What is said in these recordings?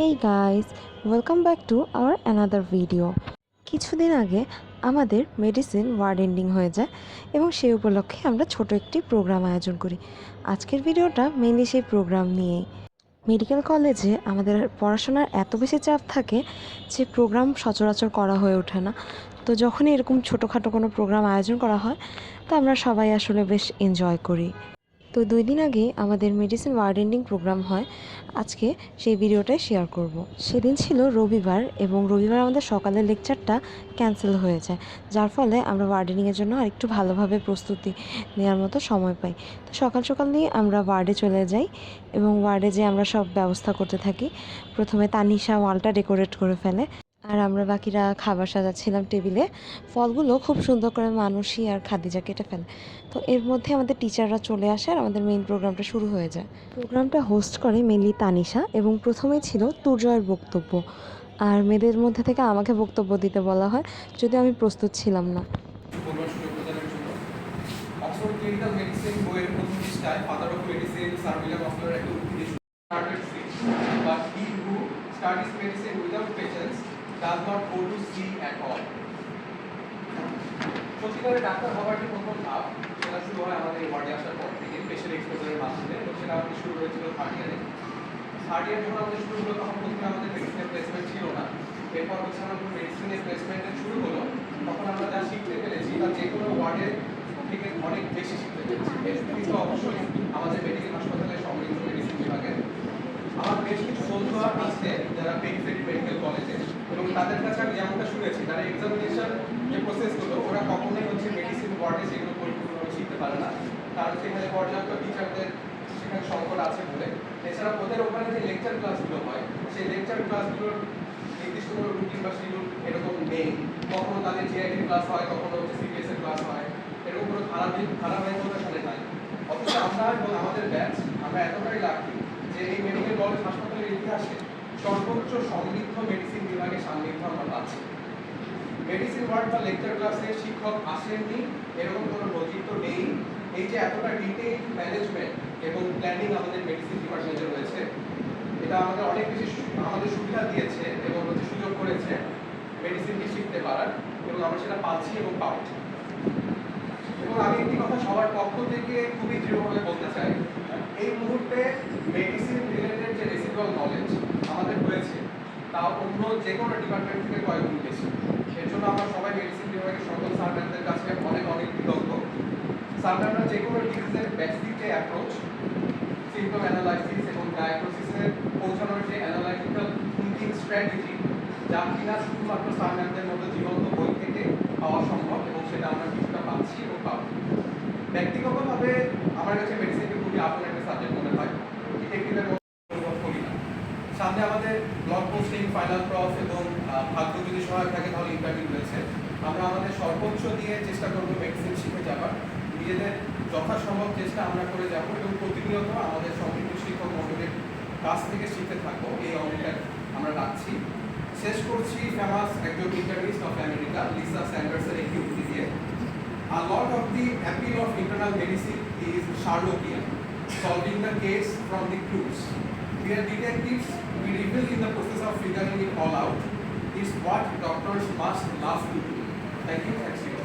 Hey guys, welcome back to our another video. কিছুদিন আগে আমাদের মেডিসিন ওয়ার্ড এন্ডিং হয়ে যায় এবং সেই উপলক্ষে আমরা ছোট একটি প্রোগ্রাম আয়োজন করি। আজকের ভিডিওটা মেনলি সেই প্রোগ্রাম নিয়েই। মেডিকেল কলেজে আমাদের পড়াশোনার এত বেশি চাপ থাকে যে প্রোগ্রাম সচরাচর করা হয়ে ওঠে না। তো যখনই এরকম ছোটোখাটো কোনো প্রোগ্রাম আয়োজন করা হয় তো আমরা সবাই আসলে বেশ এনজয় করি। তো 2 দিন আগে আমাদের মেডিসিন ওয়ার্ড এন্ডিং প্রোগ্রাম হয়। আজকে সেই ভিডিওটাই শেয়ার করব। সেদিন ছিল রবিবার এবং রবিবার আমাদের সকালের লেকচারটা ক্যান্সেল হয়ে যায়, যার ফলে আমরা ওয়ার্ড এন্ডিংয়ের জন্য আরেকটু ভালোভাবে প্রস্তুতি নেওয়ার মতো সময় পাই। তো সকাল সকালই আমরা ওয়ার্ডে চলে যাই এবং ওয়ার্ডে যেয়ে আমরা সব ব্যবস্থা করতে থাকি। প্রথমে তানিশা ওয়ালটা ডেকোরেট করে ফেলে আর আমরা বাকিরা খাবার সাজাচ্ছিলাম টেবিলে। ফলগুলো খুব সুন্দর করে মানুষই আর খাদিজা কেটে ফেলে। তো এর মধ্যে আমাদের টিচাররা চলে আসে আর আমাদের মেইন প্রোগ্রামটা শুরু হয়ে যায়। প্রোগ্রামটা হোস্ট করে মেনলি তানিশা এবং প্রথমেই ছিল তুর্জয়ের বক্তব্য। আর মেয়েদের মধ্যে থেকে আমাকে বক্তব্য দিতে বলা হয়, যদিও আমি প্রস্তুত ছিলাম না। অক্সফোর্ড ক্লিনিক্যাল মেডিসিন বইয়ের প্রথম পৃষ্ঠায় father of medicine sir William অক্সফোর্ডের একটা উক্তি started free, but he who studies medicine without patience does not go to sea at all. সত্যিকারের ডাক্তার হওয়ার যে প্রথম ধাপ সেটা শুরু হয় আমাদের ওয়ার্ডে আসার পর থেকে পেশেন্ট এক্সপোজারের মাধ্যমে, এবং সেটা আমাদের শুরু হয়েছিল থার্ড ইয়ারে। থার্ড ইয়ার যখন আমাদের শুরু হলো তখন প্রথমে আমাদের মেডিসিনের প্লেসমেন্ট ছিল না। এরপর হচ্ছে আমাদের মেডিসিনের প্লেসমেন্টের শুরু হলো, তখন আমরা যা শিখতে পেরেছি বা যে কোনো ওয়ার্ডে থেকে অনেক বেশি শিখতে পেরেছি। এর কিন্তু অবশ্যই আমাদের মেডিকেল হাসপাতালে সমৃদ্ধ মেডিসিন বিভাগে আমার বেশ কিছু বন্ধু আছে যারা পেরিফেরি মেডিকেল কলেজে, এবং তাদের কাছে আমি যেমনটা শুনেছি তারা এক্সামিনেশন যে প্রসেসগুলো ওরা কখনোই হচ্ছে মেডিসিন ওয়ার্ডে সেগুলো পরিপূর্ণভাবে শিখতে পারে না, কারণ সেখানে পর্যাপ্ত টিচারদের সেখানে সংকট আছে বলে। এছাড়া ওদের ওখানে যে লেকচার ক্লাসগুলো হয় সেই লেকচার ক্লাসগুলোর নির্দিষ্ট কোনো রুটিন বা শিডিউল এরকম নেই। কখনো তাদের জিআইটি ক্লাস হয়, কখনো হচ্ছে সিবিএস এর ক্লাস হয়, এরকম কোনো ধারাবাহিকতা সাথে নাই। অথচ আমরা এবং আমাদের ব্যাচ আমরা এতটাই লাকি যে এই মেডিকেল কলেজ হাসপাতালের ইতিহাসে সর্বোচ্চ সমৃদ্ধ মেডিসিন বিভাগের সান্নিধ্য আমরা পাচ্ছি। মেডিসিন ওয়ার্ড বা লেকচার ক্লাসে শিক্ষক আসেননি এরকম কোনো নজির তো নেই। এই যে এতটা ডিটেইল ম্যানেজমেন্ট এবং প্ল্যানিং আমাদের মেডিসিন ডিপার্টমেন্টে রয়েছে, এটা আমাদের অনেক বেশি আমাদের সুবিধা দিয়েছে এবং হচ্ছে সুযোগ করেছে মেডিসিনকে শিখতে পারার, এবং আমরা সেটা পাচ্ছি এবং পাবো। এবং আমি একটি কথা সবার পক্ষ থেকে খুবই দৃঢ়ভাবে বলতে চাই, এই মুহূর্তে মেডিসিন রিলেটেড যে রেসিডুয়াল নলেজ আমাদের রয়েছে তা অন্য যে কোনো ডিপার্টমেন্ট থেকে কয়েক গুণ বেশি। এর জন্য আমরা সবাই মেডিসিন বিভাগের সকল স্যার ম্যামদের কাছে অনেক অনেক কৃতজ্ঞ। স্যার ম্যামরা যে কোনো ডিজিজের বেসিক যে অ্যাপ্রোচ, সিমটম অ্যানালাইসিস এবং ডায়াগনোসিসে পৌঁছানোর যে অ্যানালাইটিক্যাল থিঙ্কিং স্ট্র্যাটেজি, যা কিনা শুধুমাত্র স্যার ম্যামদের মতো জীবন্ত বই থেকে পাওয়া সম্ভব, এবং সেটা আমরা কিছুটা পাচ্ছি এবং পাবো। ব্যক্তিগতভাবে আমার কাছে মেডিসিনকে খুবই আপন একটা সাবজেক্ট মনে হয়, ডিটেকটিভের মতো অনুভব করি না। সামনে আমাদের ব্লগ পোস্টিং, ফাইনাল ক্রস এবং ভাগ্য যদি সহায়ক থাকে তাহলে ইন্টারভিউ রয়েছে। আমরা আমাদের সর্বোচ্চ দিয়ে চেষ্টা করবো মেডিসিন শিখে যাবার, নিজেদের যথাসম্ভব চেষ্টা আমরা করে যাব এবং প্রতিনিয়ত আমাদের সমৃদ্ধ শিক্ষক মণ্ডলীর কাছ থেকে শিখতে থাকবো, এই অঙ্গীকার আমরা রাখছি। শেষ করছি ফেমাস একজন ইন্টারভিউস্ট অফ আমেরিকা লিসা স্যান্ডার্সের একটি উক্তি দিয়ে, A lot of the appeal of internal medicine is Sherlockian, solving the case from the clues. We are detectives, we reveal in the process of figuring it all out. It's what doctors must love to do. Thank you. Thanks you.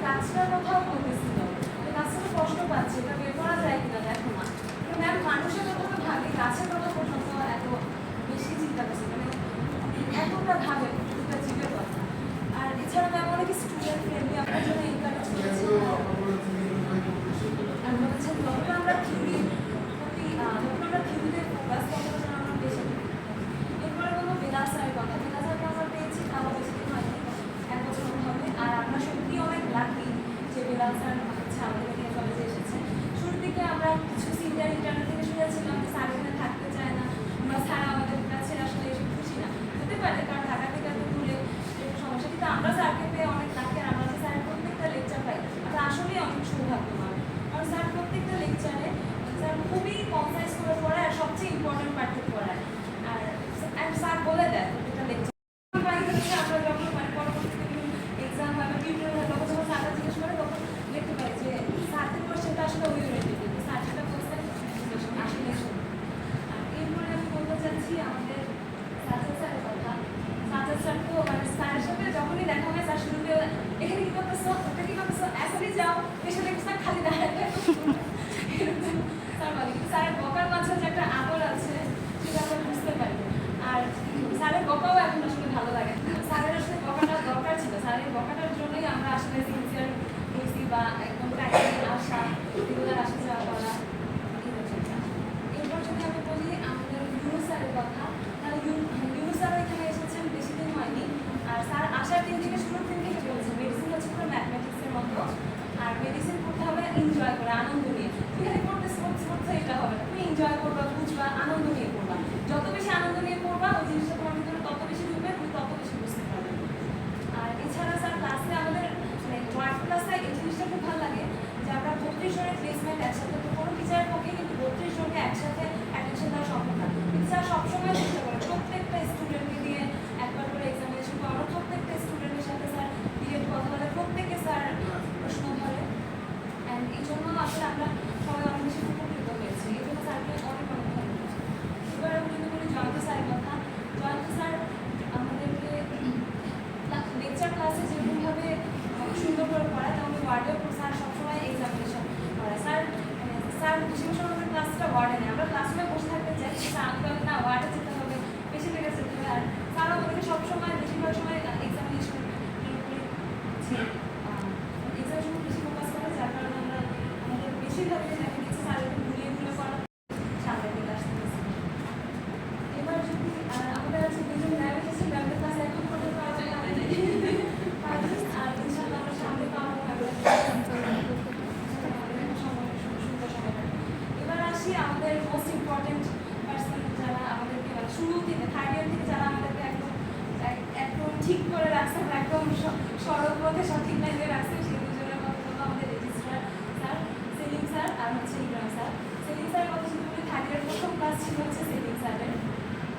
গাছটার কথাও আমরা স্যারকে পেয়ে অনেক lucky, আর আমরা যে স্যারের প্রত্যেকটা লেকচার পাই আমরা আসলেই অনেক সৌভাগ্যবান। কারণ স্যার প্রত্যেকটা লেকচারে স্যার খুবই কনসাইজ করে পড়ায় আর সবচেয়ে ইম্পর্টেন্ট পার্টে পড়ায়। আর স্যার বলে দেয় প্রত্যেকটা লেকচার। আমরা যখন মানে পরবর্তীতে এক্সাম হয় বা টিউটোরিয়াল হয় তখন যখন স্যাররা জিজ্ঞেস করে তখন দেখতে পাই যে স্যারদের কোয়েশ্চেনটা আসলে ওই রিলেটেড, স্যার যেটা বলছেন আসলে শুনুন। আর এরপরে আমি বলতে চাচ্ছি আমাদের সাজাদ স্যারের কথা। সাজাদ স্যার তো মানে স্যারের সাথে যখনই দেখা হয় স্যার শুরুতে এখানে কি করতেছো, ওটা কি করতেছো, এখনই যাও, এসে দেখো স্যার খালি দাঁড়ায় স্যার বলে। কিন্তু স্যারের বকার মাঝে যে একটা আদর আছে সেটা আমরা বুঝতে পারি। আর স্যারের বকাও এখন আসলে ভালো লাগে। স্যারের আসলে বকাটা দরকার ছিল, স্যারের বকাটার জন্যই আমরা আসলে সিনসিয়ার হয়েছি বা একদম প্র্যাকটিক্যাল আসা, রেগুলার আসা যাওয়া করা। এরপর যদি আমি বলি আমাদের ইউনুস স্যারের কথা, তাহলে ইউনুস স্যার এখানে এসেছেন বেশি দিন হয়নি। আর স্যার আসার দিন থেকে শুরুর দিন থেকে বলেছেন মেডিসিন হচ্ছে পুরো ম্যাথমেটিক্সের মতো, আর মেডিসিন পড়তে হবে এনজয় করে, আনন্দ নিয়ে। তুমি খালি পড়তে পড়তে এটা হবে না, তুমি এনজয় করবা, বুঝবা, আনন্দ নিয়ে পড়বা। যত বেশি আনন্দ নিয়ে পড়বা ওই জিনিসটা তোমার ভিতরে তত বেশি ঢুকবে, তুমি তত বেশি বুঝতে পারবে। আর এছাড়া স্যার ক্লাসে আমাদের মানে ওয়ার্ড ক্লাসে এই জিনিসটা খুব ভালো লাগে যে আমরা 32 জনের প্লেসমেন্ট একসাথে, তো কোনো টিচারের পক্ষে কিন্তু 32 জনকে একসাথে অ্যাটেনশন দেওয়া সম্ভব না। কিন্তু স্যার সবসময় চেষ্টা করে প্রত্যেকটা স্টুডেন্টকে দিয়ে একবার করে এক্সামিনেশন করানো, প্রত্যেকটা স্টুডেন্টের সাথে স্যার ডিরেক্ট কথা বলে, প্রত্যেককে স্যার প্রশ্ন ধরে। অ্যান্ড এই জন্য আসলে আমরা সবাই অনেক বেশি উপকৃত হয়েছি, এই জন্য স্যারকে অনেক অনেক ধন্যবাদ। এবার আমি যদি বলি জয়ন্ত স্যারের কথা, জয়ন্ত স্যার আমাদেরকে লেকচার ক্লাসে যেরকমভাবে সুন্দর করে পড়ায় তেমনি ওয়ার্ডেও স্যার সবসময় এক্সামিনেশন করায়। স্যার বেশিরভাগ সময় আমাদের ক্লাসটা ওয়ার্ডে নেয়, আমরা ক্লাসরুমে বসে থাকতে চাই, স্যার বলে না ওয়ার্ডে যেতে হবে, পেশেন্টের কাছে যেতে হবে। আর স্যার আমাদেরকে সবসময় বেশিরভাগ সময় এক্সামিনেশন বেশি ফোকাস করে, যার কারণে আমরা আমাদের বেশিরভাগ দেখা গেছে স্যারকে ঘুরিয়ে ঘুরে করা সামনে দিকে আসতে গেছি। এবার যদি আমাদের আছে দুজন ল্যাব এসেছে, ল্যাবের ক্লাস এখন করতে পারা যায় না, আর ইনশাআল্লাহ আমরা সামনে পাবো। এবার আসি আমাদের মোস্ট ইম্পর্টেন্ট পার্সন যারা আমাদেরকে মানে শুরু থেকে থার্ড ইয়ার থেকে যারা আমাদেরকে একদম একদম ঠিক করে রাখছে, একদম সড়ক পথে সঠিক লাইনে রাখছে, সেই দুজনের কথা বলবো। আমাদের রেজিস্ট্রার স্যার সেলিম স্যার আর হচ্ছে ইব্রাহিম স্যার। সেলিম স্যারের কথা শুধু থার্ড ইয়ার প্রথম ক্লাস ছিল হচ্ছে সেলিম স্যারের,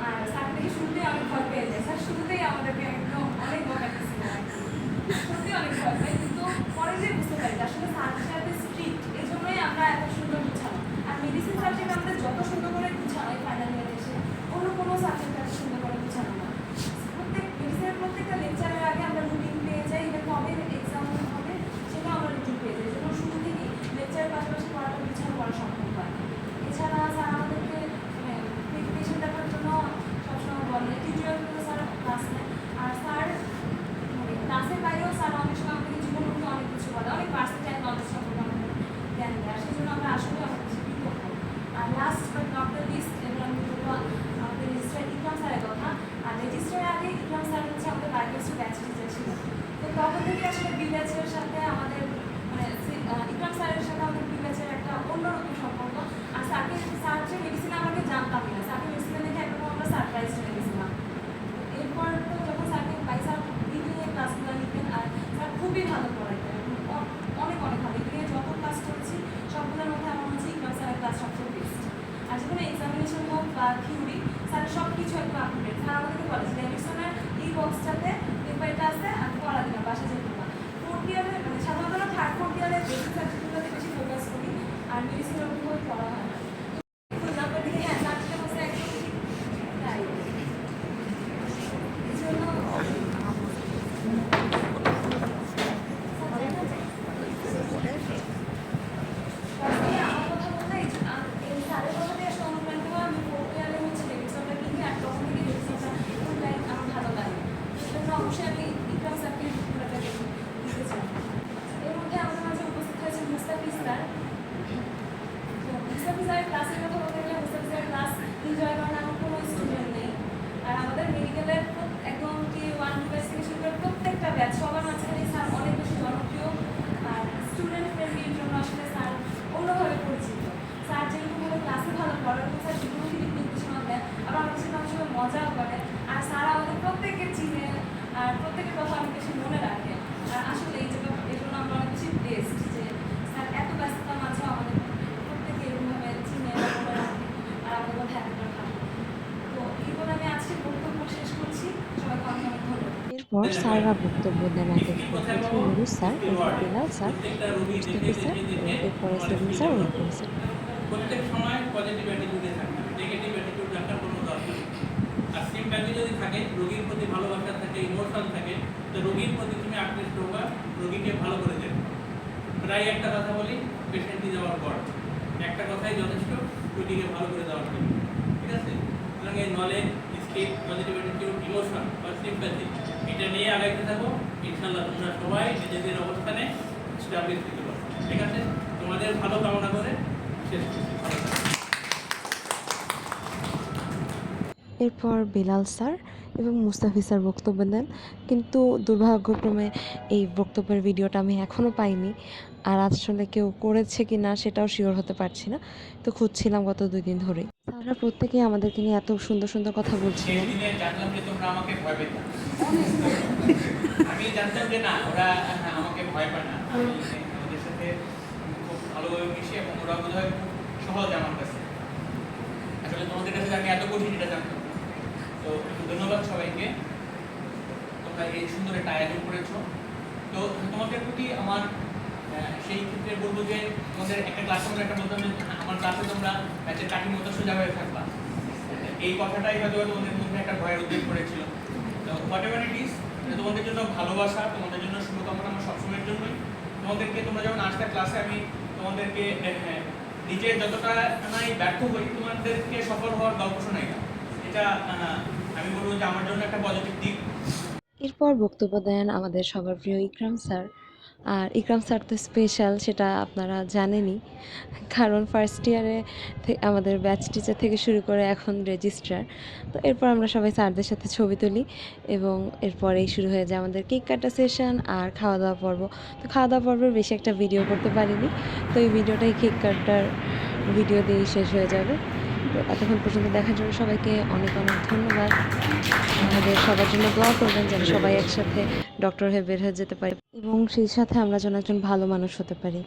আর স্যার থেকে শুরুতেই অনেক ভয় পেয়ে যায়। স্যার শুরুতেই আমাদেরকে একদম অনেক ভয় পেয়েছিল, সত্যি অনেক ভয় পাই, কিন্তু পরে যে বুঝতে পারি আসলে স্যার সাথে স্ট্রিক্ট, এই জন্যই আমরা এত সুন্দর গুছানো। আর মেডিসিন সাবজেক্ট আমাদের যত সুন্দর করে গুছানো এই ফাইনাল ইয়ারে এসে অন্য কোনো সাবজেক্ট এত সুন্দর করে গুছানো না। প্রত্যেক মেডিসিনের প্রত্যেকটা লেকচারের আগে আমরা রুটিন পেয়ে যাই, এটা কবে এক্সাম হবে সেটাও আমরা রুটিন পেয়ে যাই, যেন শুরু থেকেই লেকচারের পাশাপাশি পড়াটা গুছানো করা সম্ভব হয়। এছাড়া স্যার আমাদেরকে পেশেন্ট দেখার জন্য সবসময় বলে, টিউটোরিয়ালগুলো স্যার ক্লাস নেয়। আর স্যার ক্লাসের বাইরেও স্যার অনেক সময় আমাদেরকে জীবনমুখী অনেক কিছু বলে, অনেক ভার্সেটাইল নলেজ সম্পর্কে আমাদের জ্ঞান দেয়, সেই জন্য আমরা আসলে অনেক কিছু কৃতজ্ঞ। আর last but not the least, এবার আমি বলবো আমাদের রেজিস্ট্রার ইকরাম স্যারের কথা। আর রেজিস্ট্রারের আগে ইকরাম স্যার হচ্ছে আমাদের বায়োকেমিস্ট্রি ব্যাচ টিচার ছিল, তো তখন থেকে আসলে বি ব্যাচের সাথে আমাদের মানে ইকরাম স্যারের সাথে আমাদের বি ব্যাচের একটা অন্যরকম সম্পর্ক। আর স্যার যে মেডিসিন আমাকে জানতামই না, স্যারকে মেডিসিনে দেখে একদম আমরা সারপ্রাইজ হয়ে গেছিলাম। এরপর তো যখন স্যারকে পাই, স্যার ইভিনিংয়ে ক্লাসগুলো নিতেন, আর স্যার খুবই ভালো পড়াইতেন, অনেক অনেক ভালো। ইভিনিংয়ে যত ক্লাস করেছি সবগুলোর মধ্যে আমার হচ্ছে ইকরাম স্যারের ক্লাস সবচেয়ে বেস্ট। আর যেখানে এক্সামিনেশন হোক বা থিওরি, স্যার সব কিছু একটু আপডেট। স্যার আমাদেরকে বলে যে ডেভিডসনের এই বক্সটাতে দেখবা এটা আছে, আমি পড়া দিলাম, বাসা যেতে না। ফোর্থ ইয়ারে মানে সাধারণত থার্ড ফোর্থ ইয়ারে বেসিক সাবজেক্টগুলোতে বেশি ফোকাস করি, আর মেডিসিনের ওরকমভাবে পড়া হয় না। আপনার দিকে হ্যাঁ স্যার যেটা বলছে একদম ঠিক, তাই এই জন্য অবশ্যই আমি ইকরাম স্যারকে দিতে চাই। এর মধ্যে আমাদের মাঝে উপস্থিত হয়েছে মুস্তাফিজ স্যার। তো মুস্তাফিজ স্যারের ক্লাসের কথা বলতে গেলে মুস্তাফিজ স্যারের ক্লাস এনজয় করার আমার কোনো স্টুডেন্ট নেই। আর আমাদের মেডিকেলের একদম কি 1 2 ব্যাচ থেকে শুরু করে প্রত্যেকটা ব্যাচ সবার মাঝখানে স্যার অনেক বেশি জনপ্রিয়, আর স্টুডেন্ট ফ্রেন্ডলির জন্য আসলে স্যার অন্যভাবে পরিচিত। স্যার যেরকমভাবে ক্লাসে ভালো পড়ার স্যার জীবনমুখী দিক নির্দেশনা দেয়, আবার আমাদের সাথে অনেক সময় মজাও করে। আর স্যার আমাদের প্রত্যেককে চিনে, আর প্রত্যেকের কথা অনেক বেশি মনে রাখে। আর আসলে এই জন্য আমরা অনেক বেশি ব্লেসড যে স্যার এত ব্যস্ততার মাঝেও আমাদের প্রত্যেকে এরকমভাবে চিনে বা মনে রাখে আর আমাদের মধ্যে এতটা ভালো। তো এই বলে আমি আজকে বক্তব্য শেষ করছি। সবাইকে অনেক অনেক ধন্যবাদ। এরপর স্যাররা বক্তব্য দেন, এক এক করে প্রথমে নুরুস স্যার, এরপর বিলাল স্যার, প্রত্যেকটা রোগী মুস্তাফি স্যার এবং এরপরে সেলিম স্যার, ওয়াকিম স্যার। প্রত্যেক সময় পজিটিভ অ্যাটিটিউডে থাকতে হবে, নেগেটিভ অ্যাটিটিউড রাখার কোনো দরকার নেই। আর সিম্প্যাথি যদি থাকে, রোগীর প্রতি ভালোবাসা থাকে, ইমোশন থাকে, তো রোগীর প্রতি তুমি আকৃষ্ট হবা, রোগীকে ভালো করে দেবে। প্রায় একটা কথা বলি, পেশেন্ট ইজ আওয়ার গড। একটা কথাই যথেষ্ট, রোগীকে ভালো করে দেওয়ার জন্য। ঠিক আছে? সুতরাং এই knowledge, skill, positive attitude, emotion বা সিম্প্যাথি এটা নিয়ে আগাইতে থাকো। ইনশাআল্লাহ তোমরা সবাই নিজেদের অবস্থানে স্টাবলিশ দিতে পারো। ঠিক আছে? তোমাদের ভালো কামনা করে শেষ করছি। এরপর বিলাল স্যার এবং মুস্তাফি স্যার বক্তব্য দেন, কিন্তু দুর্ভাগ্যক্রমে এই বক্তব্যের ভিডিওটা আমি এখনও পাইনি। আর আসলে কেউ করেছে কি না সেটাও শিওর হতে পারছি না, তো খুঁজছিলাম গত 2 দিন ধরেই। স্যাররা প্রত্যেকেই আমাদেরকে নিয়ে এত সুন্দর সুন্দর কথা বলছিলেন। সেদিনে জানলাম যে তোমরা আমাকে ভয় পেতে। আমি জানতাম যে না, ওরা আমাকে ভয় পায় না। আমি ওদের সাথে খুব ভালোভাবে মিশি এবং ওরা বোধহয় খুব সহজ আমার কাছে। আসলে তোমাদের কাছে আমি এত কঠিন এটা জানতাম না। তো ধন্যবাদ সবাইকে, তোমরা এই সুন্দর একটা আয়োজন করেছো। তো তোমাদের প্রতি আমার সেই ক্ষেত্রে বলবো যে তোমাদের একটা ক্লাসে আমরা একটা বলতাম যে আমার ক্লাসে তোমরা ব্যাচের কাঠির মতো সোজা হয়ে থাকবা। এই কথাটাই হয়তো তোমাদের মধ্যে একটা ভয়ের উদ্বেগ করেছিল। তো হোয়াট এভার ইট ইজ, তোমাদের জন্য ভালোবাসা, তোমাদের জন্য শুভকামনা আমার সবসময়ের জন্যই। তোমাদেরকে তোমরা যখন আসতে ক্লাসে, আমি তোমাদেরকে নিজে যতটা নাই ব্যর্থ হই, তোমাদেরকে সফল হওয়ার গল্প শোনাই না। এটা আমি বলবো যে আমার জন্য একটা পজিটিভ দিক। এরপর বক্তব্য দেন আমাদের সবার প্রিয় ইকরাম স্যার। আর ইকরাম স্যার তো স্পেশাল, সেটা আপনারা জানেনই, কারণ ফার্স্ট ইয়ারে আমাদের ব্যাচ টিচার থেকে শুরু করে এখন রেজিস্ট্রার। তো এরপর আমরা সবাই স্যারদের সাথে ছবি তুলি এবং এরপরেই শুরু হয়ে যায় আমাদের কেক কাটা সেশন আর খাওয়া দাওয়া পর্ব। তো খাওয়া দাওয়া পর্বের বেশি একটা ভিডিও করতে পারিনি, তো এই ভিডিওটাই কেক কাটার ভিডিও দিয়েই শেষ হয়ে যাবে। তো এতক্ষণ পর্যন্ত দেখার জন্য সবাইকে অনেক অনেক ধন্যবাদ। আমাদের সবার জন্য দোয়া করবেন যেন সবাই একসাথে ডক্টর হয়ে বের হয়ে যেতে পারি এবং সেই সাথে আমরা যেন একজন ভালো মানুষ হতে পারি।